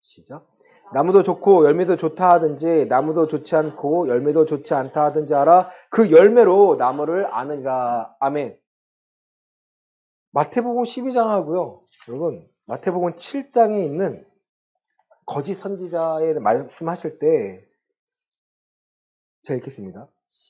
시작. 나무도 좋고 열매도 좋다 하든지 나무도 좋지 않고 열매도 좋지 않다 하든지 알아 그 열매로 나무를 아느니라. 아멘. 마태복음 12장하고요. 여러분 마태복음 7장에 있는 거짓 선지자에 말씀하실 때 제가 읽겠습니다.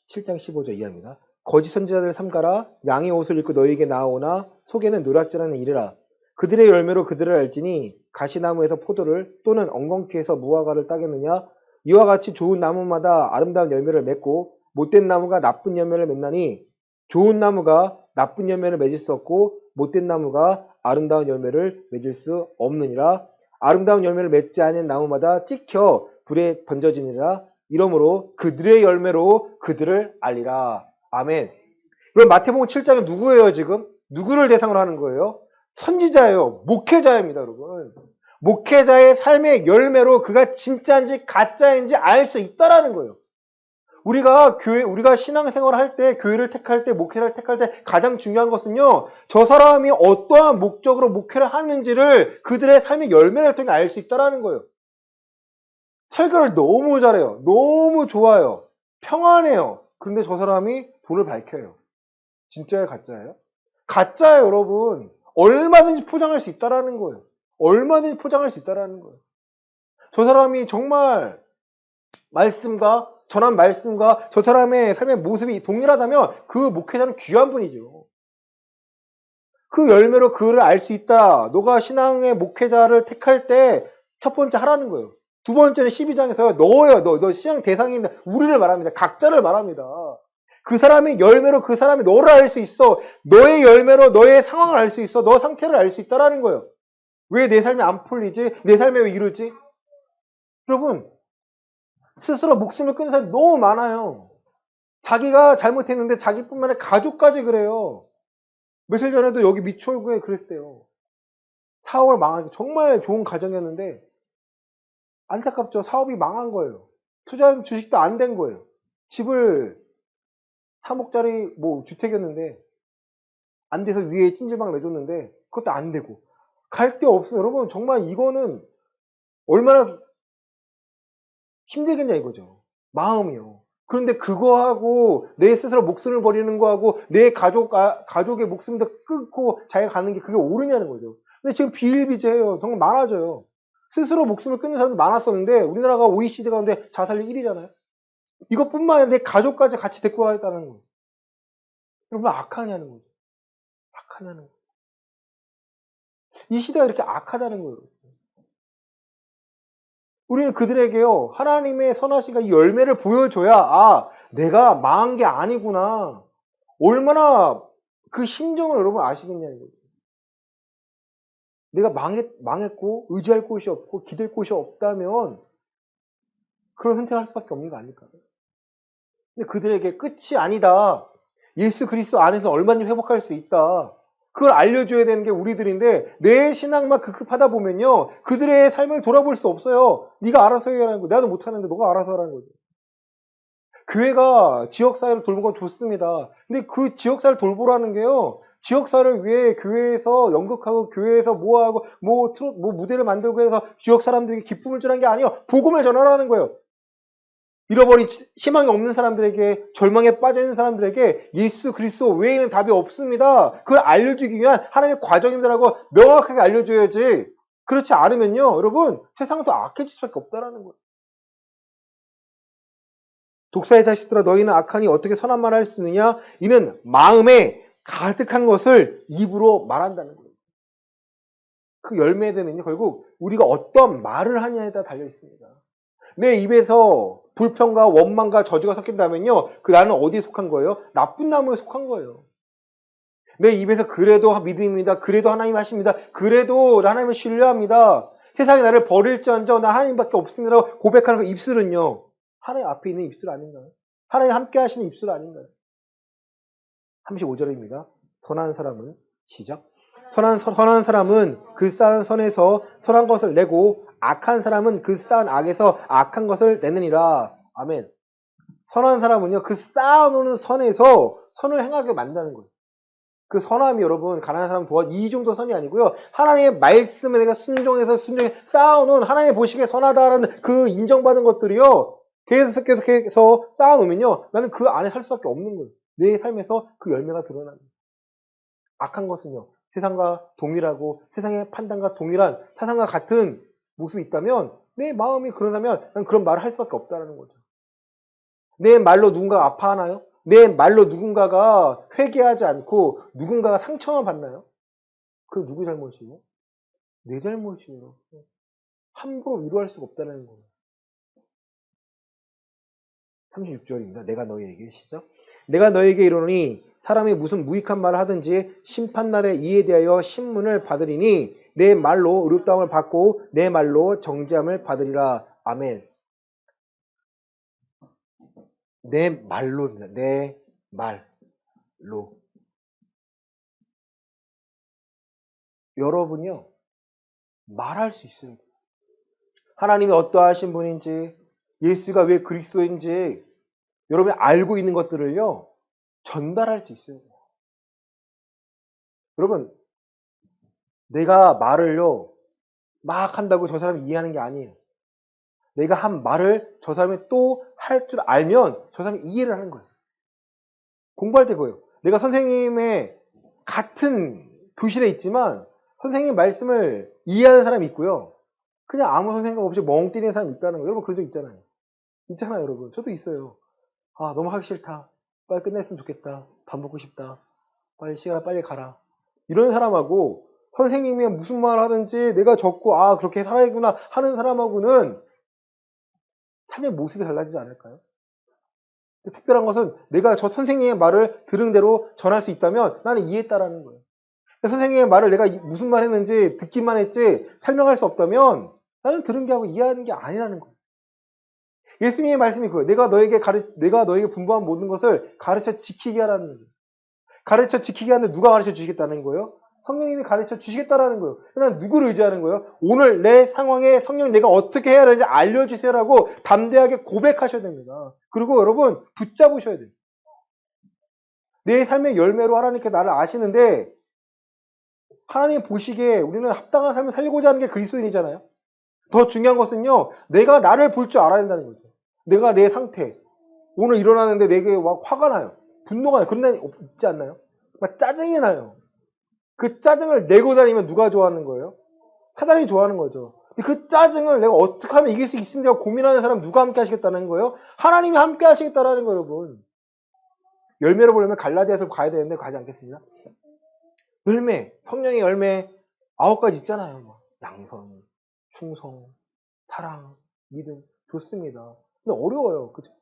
7장 15절 이하입니다. 거짓 선지자들을 삼가라. 양의 옷을 입고 너희에게 나오나 속에는 노략질하는 이르라. 그들의 열매로 그들을 알지니 가시나무에서 포도를 또는 엉겅퀴에서 무화과를 따겠느냐. 이와 같이 좋은 나무마다 아름다운 열매를 맺고 못된 나무가 나쁜 열매를 맺나니 좋은 나무가 나쁜 열매를 맺을 수 없고 못된 나무가 아름다운 열매를 맺을 수 없느니라. 아름다운 열매를 맺지 않은 나무마다 찍혀 불에 던져지니라. 이러므로 그들의 열매로 그들을 알리라. 아멘. 그럼 마태복음 7장에 누구예요 지금? 누구를 대상으로 하는 거예요? 선지자예요. 목회자입니다, 여러분. 목회자의 삶의 열매로 그가 진짜인지 가짜인지 알 수 있다라는 거예요. 우리가 신앙생활을 할 때, 교회를 택할 때, 목회를 택할 때 가장 중요한 것은요, 저 사람이 어떠한 목적으로 목회를 하는지를 그들의 삶의 열매를 통해 알 수 있다라는 거예요. 설교를 너무 잘해요. 너무 좋아요. 평안해요. 그런데 저 사람이 돈을 밝혀요. 진짜예요, 가짜예요? 가짜예요, 여러분. 얼마든지 포장할 수 있다라는 거예요. 얼마든지 포장할 수 있다라는 거예요. 저 사람이 정말 전한 말씀과 저 사람의 삶의 모습이 동일하다면 그 목회자는 귀한 분이죠. 그 열매로 그를 알 수 있다. 너가 신앙의 목회자를 택할 때 첫 번째 하라는 거예요. 두 번째는 12장에서 너 신앙 대상인 우리를 말합니다. 각자를 말합니다. 그 사람의 열매로 그 사람이 너를 알 수 있어. 너의 열매로 너의 상황을 알 수 있어. 너 상태를 알 수 있다라는 거예요. 왜 내 삶이 안 풀리지? 내 삶이 왜 이러지? 여러분, 스스로 목숨을 끊는 사람이 너무 많아요. 자기가 잘못했는데 자기뿐만 아니라 가족까지 그래요. 며칠 전에도 여기 미추홀구에 그랬대요. 사업을 망하니까 정말 좋은 가정이었는데 안타깝죠. 사업이 망한 거예요. 투자한 주식도 안 된 거예요. 집을 3억짜리 주택이었는데 안 돼서 위에 찜질방 내줬는데 그것도 안 되고 갈 데 없어요. 여러분 정말 이거는 얼마나 힘들겠냐 이거죠. 마음이요. 그런데 그거하고 내 스스로 목숨을 버리는 거하고 내 가족의 목숨도 끊고 자기가 가는 게 그게 옳으냐는 거죠. 근데 지금 비일비재해요. 정말 많아져요. 스스로 목숨을 끊는 사람도 많았었는데 우리나라가 OECD 가운데 자살률 1위잖아요. 이것뿐만 아니라 내 가족까지 같이 데리고 가겠다는 거예요. 여러분 악하냐는 거죠. 악하냐는 거예요. 이 시대가 이렇게 악하다는 거예요. 우리는 그들에게요, 하나님의 선하신가 이 열매를 보여줘야, 아, 내가 망한 게 아니구나. 얼마나 그 심정을 여러분 아시겠냐는 거죠. 내가 망했고, 의지할 곳이 없고, 기댈 곳이 없다면, 그런 선택을 할 수밖에 없는 거 아닐까요? 근데 그들에게 끝이 아니다. 예수 그리스도 안에서 얼마든지 회복할 수 있다. 그걸 알려줘야 되는 게 우리들인데 내 신앙만 급급하다 보면요. 그들의 삶을 돌아볼 수 없어요. 네가 알아서 해라는 거. 나도 못하는데 너가 알아서 하라는 거죠. 교회가 지역사회를 돌보는 건 좋습니다. 근데 그 지역사회를 돌보라는 게요. 지역사회를 위해 교회에서 연극하고 교회에서 뭐하고 뭐 무대를 만들고 해서 지역 사람들에게 기쁨을 주라는 게 아니에요. 복음을 전하라는 거예요. 잃어버린 희망이 없는 사람들에게, 절망에 빠져있는 사람들에게 예수 그리스도 외에는 답이 없습니다. 그걸 알려주기 위한 하나님의 과정이라고 명확하게 알려줘야지. 그렇지 않으면요, 여러분, 세상은 더 악해질 수밖에 없다라는 거예요. 독사의 자식들아, 너희는 악하니 어떻게 선한 말을 할 수 있느냐? 이는 마음에 가득한 것을 입으로 말한다는 거예요. 그 열매들은요, 결국 우리가 어떤 말을 하냐에 따라 달려 있습니다. 내 입에서 불평과 원망과 저주가 섞인다면요, 그 나는 어디에 속한 거예요? 나쁜 나무에 속한 거예요. 내 입에서 그래도 믿음입니다. 그래도 하나님 하십니다. 그래도 하나님을 신뢰합니다. 세상이 나를 버릴지언정 나 하나님밖에 없습니다. 고백하는 그 입술은요, 하나님 앞에 있는 입술 아닌가요? 하나님 함께 하시는 입술 아닌가요? 35절입니다. 선한 사람은 시작. 선한 사람은 그 쌓은 선에서 선한 것을 내고 악한 사람은 그 쌓은 악에서 악한 것을 내느니라. 아멘. 선한 사람은요, 그 쌓아놓는 선에서 선을 행하게 만드는 거예요. 그 선함이 여러분, 가난한 사람 이 정도 선이 아니고요. 하나님의 말씀에 내가 순종해 쌓아놓은 하나님 보시기에 선하다라는 그 인정받은 것들이요. 계속해서 쌓아놓으면요. 나는 그 안에 살 수밖에 없는 거예요. 내 삶에서 그 열매가 드러나는 거예요. 악한 것은요. 세상과 동일하고 세상의 판단과 동일한 사상과 같은 모습이 있다면 내 마음이 그러려면 난 그런 말을 할 수밖에 없다는 거죠. 내 말로 누군가가 아파하나요? 내 말로 누군가가 회개하지 않고 누군가가 상처만 받나요? 그게 누구 잘못이에요? 내 잘못이에요. 함부로 위로할 수가 없다는 거예요. 36절입니다. 내가 너희에게 시작. 내가 너희에게 이르노니 사람이 무슨 무익한 말을 하든지 심판날에 이에 대하여 신문을 받으리니 내 말로 의롭다함을 받고 내 말로 정죄함을 받으리라. 아멘. 내 말로입니다. 내 말로. 여러분요, 말할 수 있어요. 하나님이 어떠하신 분인지, 예수가 왜 그리스도인지 여러분이 알고 있는 것들을요, 전달할 수 있어요. 여러분, 내가 말을요, 막 한다고 저 사람이 이해하는 게 아니에요. 내가 한 말을 저 사람이 또 할 줄 알면 저 사람이 이해를 하는 거예요. 공부할 때 그거예요. 내가 선생님의 같은 교실에 있지만 선생님 말씀을 이해하는 사람이 있고요. 그냥 아무 생각 없이 멍 때리는 사람이 있다는 거예요. 여러분 그런 적 있잖아요. 있잖아요, 여러분. 저도 있어요. 아, 너무 하기 싫다. 빨리 끝냈으면 좋겠다. 밥 먹고 싶다. 빨리 시간아 빨리 가라. 이런 사람하고 선생님이 무슨 말을 하든지 내가 적고 아 그렇게 살아야구나 하는 사람하고는 삶의 모습이 달라지지 않을까요? 특별한 것은 내가 저 선생님의 말을 들은 대로 전할 수 있다면 나는 이해했다라는 거예요. 선생님의 말을 내가 무슨 말 했는지 듣기만 했지 설명할 수 없다면 나는 들은 게 하고 이해하는 게 아니라는 거예요. 예수님의 말씀이 그거예요. 내가 너에게 분부한 모든 것을 가르쳐 지키게 하라는 거예요. 가르쳐 지키게 하는데 누가 가르쳐 주시겠다는 거예요? 성령님이 가르쳐 주시겠다라는 거예요. 그러면 누구를 의지하는 거예요? 오늘 내 상황에 성령 내가 어떻게 해야 되는지 알려주세요라고 담대하게 고백하셔야 됩니다. 그리고 여러분 붙잡으셔야 돼요. 내 삶의 열매로 하나님께 나를 아시는데 하나님 보시기에 우리는 합당한 삶을 살고자 하는 게 그리스도인이잖아요. 더 중요한 것은요. 내가 나를 볼 줄 알아야 된다는 거죠. 내가 내 상태. 오늘 일어나는데 내게 막 화가 나요. 분노가 나요. 그런 날 있지 않나요? 막 짜증이 나요. 그 짜증을 내고 다니면 누가 좋아하는 거예요? 사단이 좋아하는 거죠. 근데 그 짜증을 내가 어떻게 하면 이길 수 있습니까? 고민하는 사람 누가 함께 하시겠다는 거예요? 하나님이 함께 하시겠다라는 거예요, 여러분. 열매를 보려면 갈라디아서 가야 되는데 가지 않겠습니다. 열매, 성령의 열매 9가지 있잖아요. 뭐. 양선, 충성, 사랑, 믿음 좋습니다. 근데 어려워요. 그죠?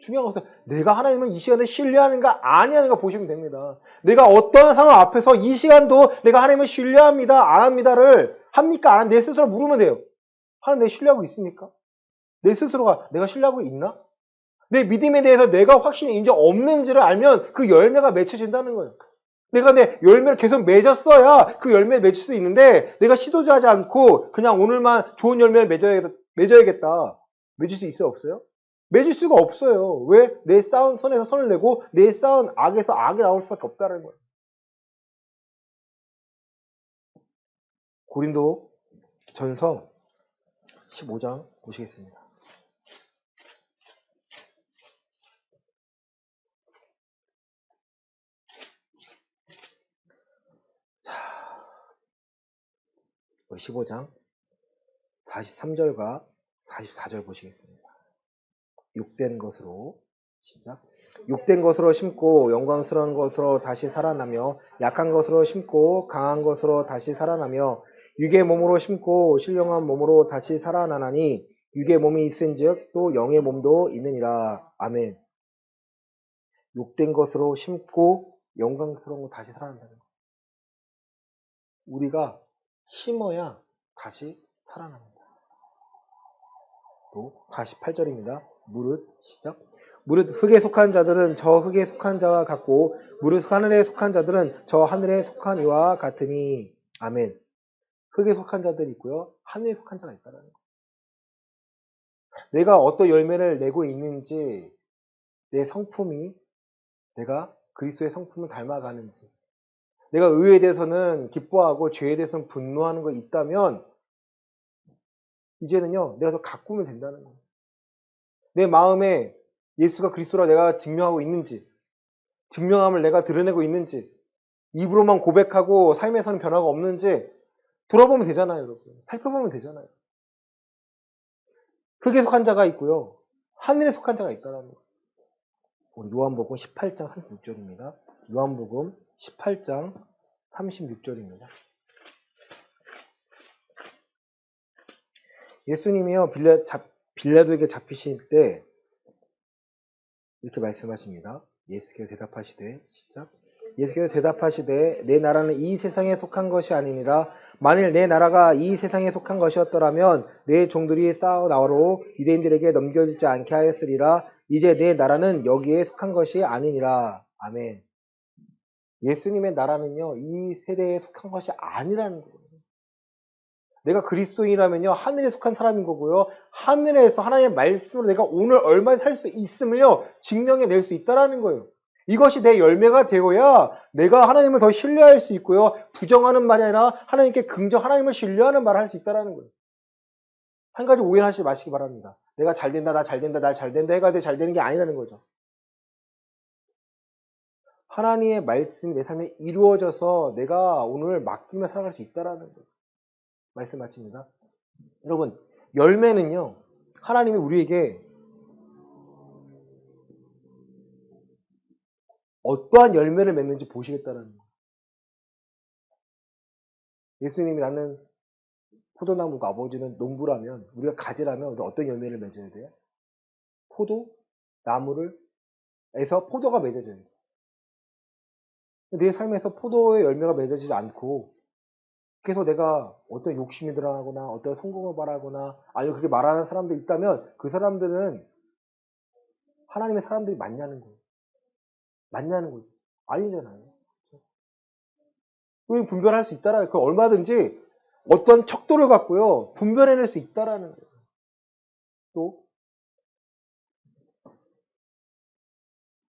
중요한 것은 내가 하나님을 이 시간에 신뢰하는가 아니하는가 보시면 됩니다. 내가 어떤 상황 앞에서 이 시간도 내가 하나님을 신뢰합니다, 안 합니다를 합니까? 안 합니까? 내 스스로 물으면 돼요. 하나님 내가 신뢰하고 있습니까? 내 스스로가 내가 신뢰하고 있나? 내 믿음에 대해서 내가 확신이 이제 없는지를 알면 그 열매가 맺혀진다는 거예요. 내가 내 열매를 계속 맺었어야 그 열매를 맺을 수 있는데 내가 시도도 하지 않고 그냥 오늘만 좋은 열매를 맺어야겠다. 맺을 수 있어요? 없어요? 맺을 수가 없어요. 왜? 내 쌓은 선에서 선을 내고 내 쌓은 악에서 악이 나올 수밖에 없다는 거예요. 고린도 전서 15장 보시겠습니다. 자, 15장 43절과 44절 보시겠습니다. 욕된 것으로 시작. 욕된 것으로 심고 영광스러운 것으로 다시 살아나며 약한 것으로 심고 강한 것으로 다시 살아나며 육의 몸으로 심고 신령한 몸으로 다시 살아나나니 육의 몸이 있은즉 또 영의 몸도 있느니라. 아멘. 욕된 것으로 심고 영광스러운 거 다시 살아난다는 거. 우리가 심어야 다시 살아납니다. 또 48절입니다. 무릇 시작. 무릇 흙에 속한 자들은 저 흙에 속한 자와 같고 무릇 하늘에 속한 자들은 저 하늘에 속한 이와 같으니. 아멘. 흙에 속한 자들이 있고요. 하늘에 속한 자가 있다는 거. 내가 어떤 열매를 내고 있는지, 내 성품이 내가 그리스도의 성품을 닮아가는지, 내가 의에 대해서는 기뻐하고 죄에 대해서는 분노하는 거 있다면 이제는요 내가 더 가꾸면 된다는 거예요. 내 마음에 예수가 그리스도라 내가 증명하고 있는지, 증명함을 내가 드러내고 있는지, 입으로만 고백하고 삶에서는 변화가 없는지 돌아보면 되잖아요, 여러분. 살펴보면 되잖아요. 흙에 속한 자가 있고요. 하늘에 속한 자가 있다는 거예요. 우리 요한복음 18장 36절입니다. 요한복음 18장 36절입니다. 예수님이요, 빌라도에게 잡히실 때 이렇게 말씀하십니다. 예수께서 대답하시되, 시작. 예수께서 대답하시되 내 나라는 이 세상에 속한 것이 아니니라. 만일 내 나라가 이 세상에 속한 것이었더라면 내 종들이 싸워 나와로 유대인들에게 넘겨지지 않게 하였으리라. 이제 내 나라는 여기에 속한 것이 아니니라. 아멘. 예수님의 나라는요 이 세대에 속한 것이 아니라는 거예요. 내가 그리스도인이라면요 하늘에 속한 사람인 거고요. 하늘에서 하나님의 말씀으로 내가 오늘 얼마나 살 수 있음을요 증명해낼 수 있다는 거예요. 이것이 내 열매가 되어야 내가 하나님을 더 신뢰할 수 있고요. 부정하는 말이 아니라 하나님께 하나님을 신뢰하는 말을 할 수 있다는 거예요. 한 가지 오해하지 마시기 바랍니다. 내가 잘된다, 나 잘된다, 날 잘된다 해가 잘 되는 게 아니라는 거죠. 하나님의 말씀이 내 삶에 이루어져서 내가 오늘 맡기며 살아갈 수 있다는 거예요. 말씀 마칩니다. 여러분, 열매는요, 하나님이 우리에게 어떠한 열매를 맺는지 보시겠다는 거예요. 예수님이 나는 포도나무고 아버지는 농부라면, 우리가 가지라면 우리가 어떤 열매를 맺어야 돼요? 나무에서 포도가 맺어져야 돼요. 내 삶에서 포도의 열매가 맺어지지 않고 계속 내가 어떤 욕심이 드러나거나 어떤 성공을 바라거나 아니면 그렇게 말하는 사람들이 있다면 그 사람들은 하나님의 사람들이 맞냐는 거예요. 맞냐는 거죠. 아니잖아요. 우리는 분별할 수 있다라는 그 얼마든지 어떤 척도를 갖고요 분별해낼 수 있다라는 거예요. 또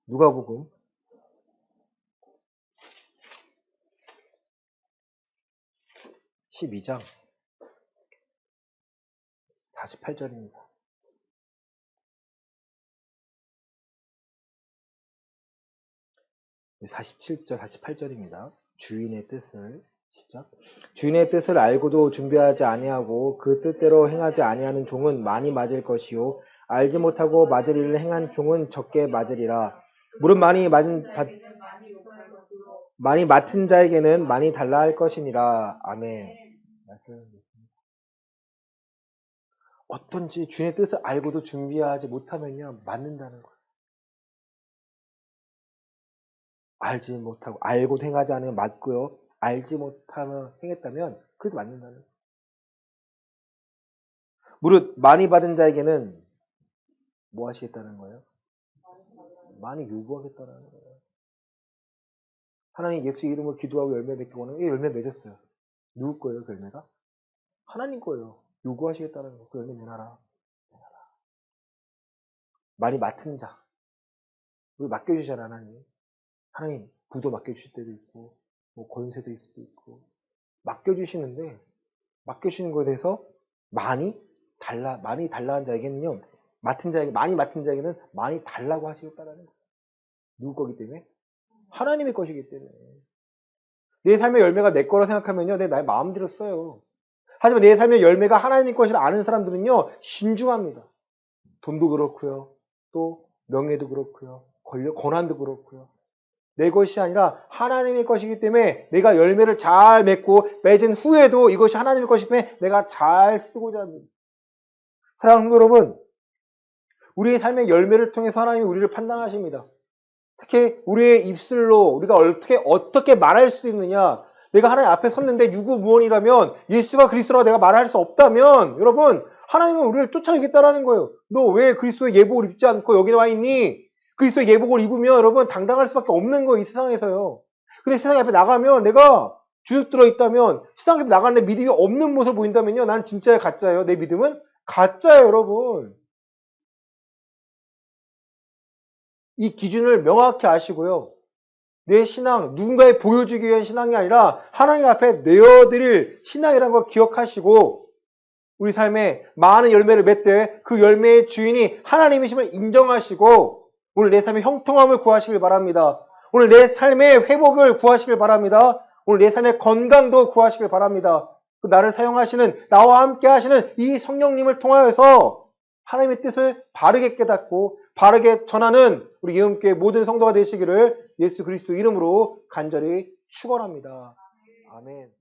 누가복음 12장 48절입니다. 47절, 48절입니다. 주인의 뜻을 시작. 주인의 뜻을 알고도 준비하지 아니하고 그 뜻대로 행하지 아니하는 종은 많이 맞을 것이요 알지 못하고 맞을 일을 행한 종은 적게 맞으리라. 무릇 많이 맡은 자에게는 많이 달라 할 것이니라. 아멘. 어떤지 주인의 뜻을 알고도 준비하지 못하면요 맞는다는 거예요. 알지 못하고 알고 행하지 않으면 맞고요. 알지 못하면 행했다면 그래도 맞는다는 거예요. 무릇 많이 받은 자에게는 뭐 하시겠다는 거예요? 많이 요구하겠다는 거예요. 하나님 예수 이름으로 기도하고 열매 맺기 원하는 열매 맺었어요. 누구 거예요, 그 열매가? 하나님 거예요. 요구하시겠다는 거. 그 열매 내놔라. 많이 맡은 자. 우리 맡겨주잖아, 하나님. 하나님, 부도 맡겨주실 때도 있고, 뭐 권세도 있을 수도 있고. 맡겨주시는데, 맡겨주시는 거에 대해서 많이 달라한 자에게는요, 많이 맡은 자에게는 많이 달라고 하시겠다는 거예요. 누구 거기 때문에? 하나님의 것이기 때문에. 내 삶의 열매가 내 거라 생각하면요, 내 나의 마음대로 써요. 하지만 내 삶의 열매가 하나님의 것이라 아는 사람들은요, 신중합니다. 돈도 그렇고요, 또 명예도 그렇고요, 권한도 그렇고요. 내 것이 아니라 하나님의 것이기 때문에 내가 열매를 잘 맺고 맺은 후에도 이것이 하나님의 것이기 때문에 내가 잘 쓰고자 합니다. 사랑하는 성도 여러분, 우리의 삶의 열매를 통해서 하나님이 우리를 판단하십니다. 특히 우리의 입술로 우리가 어떻게 말할 수 있느냐. 내가 하나님 앞에 섰는데 유구무원이라면 예수가 그리스도라고 내가 말할 수 없다면 여러분 하나님은 우리를 쫓아내겠다라는 거예요. 너 왜 그리스도의 예복을 입지 않고 여기 와 있니? 그리스도의 예복을 입으면 여러분 당당할 수밖에 없는 거예요. 이 세상에서요. 근데 세상 앞에 나가면 내가 주눅 들어있다면 세상 앞에 나가는데 믿음이 없는 모습을 보인다면요. 난 진짜예요? 가짜예요? 내 믿음은 가짜예요. 여러분. 이 기준을 명확히 아시고요. 내 신앙, 누군가에 보여주기 위한 신앙이 아니라 하나님 앞에 내어드릴 신앙이라는 걸 기억하시고 우리 삶에 많은 열매를 맺되 그 열매의 주인이 하나님이심을 인정하시고 오늘 내 삶의 형통함을 구하시길 바랍니다. 오늘 내 삶의 회복을 구하시길 바랍니다. 오늘 내 삶의 건강도 구하시길 바랍니다. 나를 사용하시는, 나와 함께 하시는 이 성령님을 통하여서 하나님의 뜻을 바르게 깨닫고 바르게 전하는 우리 예언교회 모든 성도가 되시기를 예수 그리스도 이름으로 간절히 축원합니다. 아멘.